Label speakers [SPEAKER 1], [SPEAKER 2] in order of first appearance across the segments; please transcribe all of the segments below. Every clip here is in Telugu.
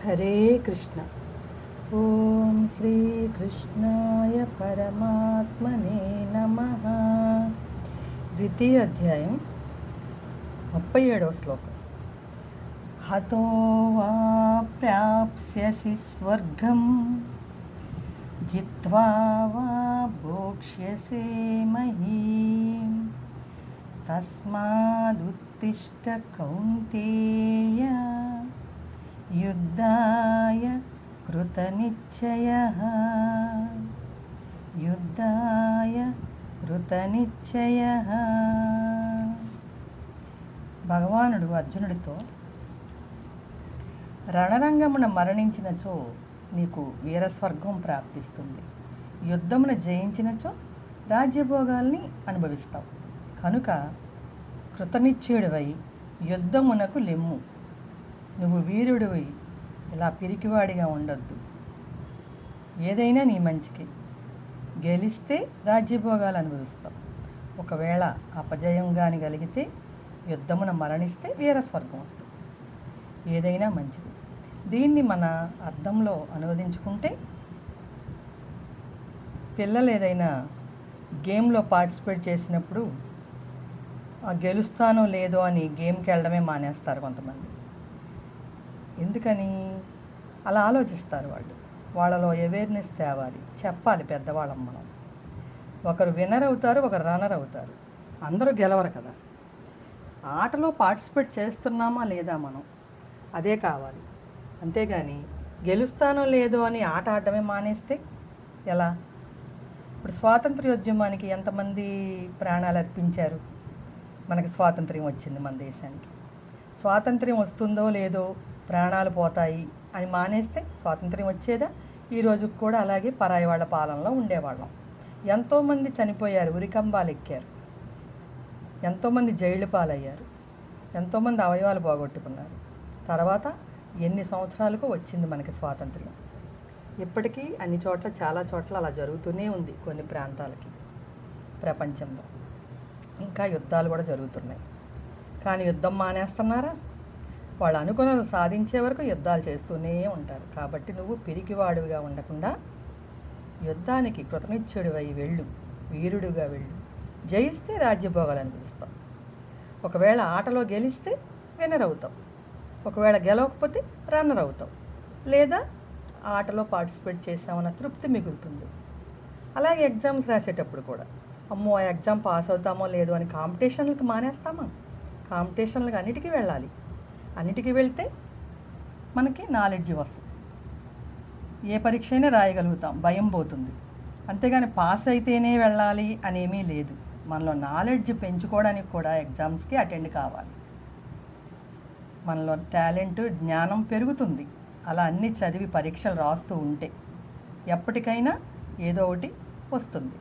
[SPEAKER 1] హరే కృష్ణ. ఓం శ్రీకృష్ణాయ పరమాత్మనే నమః. ద్వితీయ అధ్యాయం 37వ శ్లోకం. హతో వా ప్రాప్స్యసి స్వర్గం జిత్వా వా భోక్ష్యసే మహీం తస్మాదుత్తిష్ట కౌంతేయ యుద్ధాయ కృతనిశ్చయః యుద్ధాయ కృతనిశ్చయః. భగవానుడు అర్జునుడితో, రణరంగమున మరణించినచో నీకు వీరస్వర్గం ప్రాప్తిస్తుంది, యుద్ధమున జయించినచో రాజ్యభోగాల్ని అనుభవిస్తావు. కనుక కృతనిశ్చయుడివై యుద్ధమునకు లెమ్ము. నువ్వు వీరుడివై ఇలా పిరికివాడిగా ఉండొద్దు. ఏదైనా నీ మంచికి. గెలిస్తే రాజ్యభోగాలు అనుభవిస్తావు. ఒకవేళ అపజయం కానీ కలిగితే, యుద్ధమున మరణిస్తే వీరస్వర్గం వస్తుంది. ఏదైనా మంచిది. దీన్ని మన అర్థంలో అనువదించుకుంటే, పిల్లలు ఏదైనా గేమ్లో పార్టిసిపేట్ చేసినప్పుడు గెలుస్తానో లేదో అని గేమ్కి వెళ్ళడమే మానేస్తారు కొంతమంది. ఎందుకని అలా ఆలోచిస్తారు? వాళ్ళలో అవేర్నెస్ తేవాలి, చెప్పాలి పెద్దవాళ్ళం మనం. ఒకరు విన్నర్ అవుతారు, ఒకరు రన్నర్ అవుతారు. అందరూ గెలవరు కదా. ఆటలో పార్టిసిపేట్ చేస్తున్నామా లేదా మనం, అదే కావాలి. అంతేగాని గెలుస్తానో లేదో అని ఆట ఆడటమే మానేస్తే ఎలా? ఇప్పుడు స్వాతంత్ర్యోద్యమానికి ఎంతమంది ప్రాణాలు అర్పించారు? మనకి స్వాతంత్ర్యం వచ్చింది మన దేశానికి. స్వాతంత్ర్యం వస్తుందో లేదో, ప్రాణాలు పోతాయి అని మానేస్తే స్వాతంత్ర్యం వచ్చేదా? ఈ రోజుకి కూడా అలాగే పరాయి వాళ్ళ పాలనలో ఉండేవాళ్ళం. ఎంతోమంది చనిపోయారు, ఉరికంబాలు ఎక్కారు. ఎంతోమంది జైలు పాలయ్యారు. ఎంతోమంది అవయవాలు పోగొట్టుకున్నారు. తర్వాత ఎన్ని సంవత్సరాలకు వచ్చింది మనకి స్వాతంత్ర్యం. ఇప్పటికీ అన్ని చోట్ల, చాలా చోట్ల అలా జరుగుతూనే ఉంది. కొన్ని ప్రాంతాలకి ప్రపంచంలో ఇంకా యుద్ధాలు కూడా జరుగుతున్నాయి. కానీ యుద్ధం మానేస్తున్నారా? వాళ్ళు అనుకున్నది సాధించే వరకు యుద్ధాలు చేస్తూనే ఉంటారు. కాబట్టి నువ్వు పిరికివాడుగా ఉండకుండా యుద్ధానికి కృతనిశ్చయుడివై వెళ్ళు, వీరుడిగా వెళ్ళు. జయిస్తే రాజ్యభోగాలు అనిపిస్తావు. ఒకవేళ ఆటలో గెలిస్తే విన్నర్ అవుతావు, ఒకవేళ గెలవకపోతే రన్నర్ అవుతావు. లేదా ఆటలో పార్టిసిపేట్ చేసామన్న తృప్తి మిగులుతుంది. అలాగే ఎగ్జామ్స్ రాసేటప్పుడు కూడా, అమ్మో ఆ ఎగ్జామ్ పాస్ అవుతామో లేదో అని కాంపిటీషన్లకు మానేస్తామా? కాంపిటీషన్లకు అన్నిటికీ వెళ్ళాలి. అన్నిటికీ వెళ్తే మనకి నాలెడ్జ్ వస్తుంది. ఏ పరీక్ష అయినా రాయగలుగుతాం, భయం పోతుంది. అంతేగాని పాస్ అయితేనే వెళ్ళాలి అనేమీ లేదు. మనలో నాలెడ్జ్ పెంచుకోవడానికి కూడా ఎగ్జామ్స్కి అటెండ్ కావాలి. మనలో టాలెంట్, జ్ఞానం పెరుగుతుంది అలా అన్నీ చదివి పరీక్షలు రాస్తూ ఉంటే. ఎప్పటికైనా ఏదో ఒకటి వస్తుంది.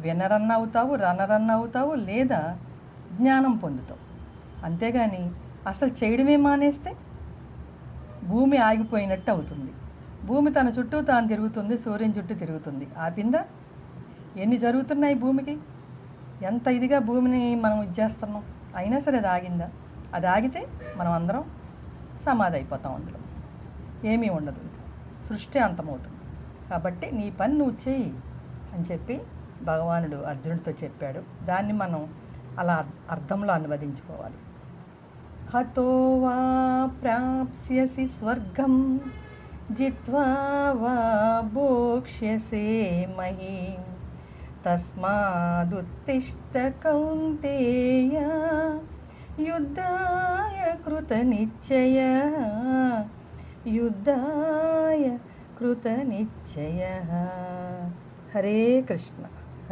[SPEAKER 1] విన్నర్ అన్న అవుతావు, రన్నర్ అన్న అవుతావు, లేదా జ్ఞానం పొందుతావు. అంతేగాని అసలు చేయడమే మానేస్తే భూమి ఆగిపోయినట్టు అవుతుంది. భూమి తన చుట్టూ తాను తిరుగుతుంది, సూర్యుని చుట్టూ తిరుగుతుంది. ఆపిందా? ఎన్ని జరుగుతున్నాయి భూమికి? ఎంత ఇదిగా భూమిని మనం ఇచ్చేస్తున్నాం. అయినా సరే అది ఆగిందా? అది ఆగితే మనం అందరం సమాధి అయిపోతాం. అందులో ఏమీ ఉండదు. సృష్టి అంతమవుతుంది. కాబట్టి నీ పని నువ్వు చేయి అని చెప్పి భగవానుడు అర్జునుడితో చెప్పాడు. దాన్ని మనం అలా అర్థంలో అనువదించుకోవాలి. హతో వా ప్రాప్స్యసి స్వర్గం జిత్వా వా భోక్ష్యసే మహీం తస్మాదుత్తిష్ట కౌంతేయ యుద్ధాయ కృతనిశ్చయః యుద్ధాయ కృతనిశ్చయః. హరే కృష్ణ.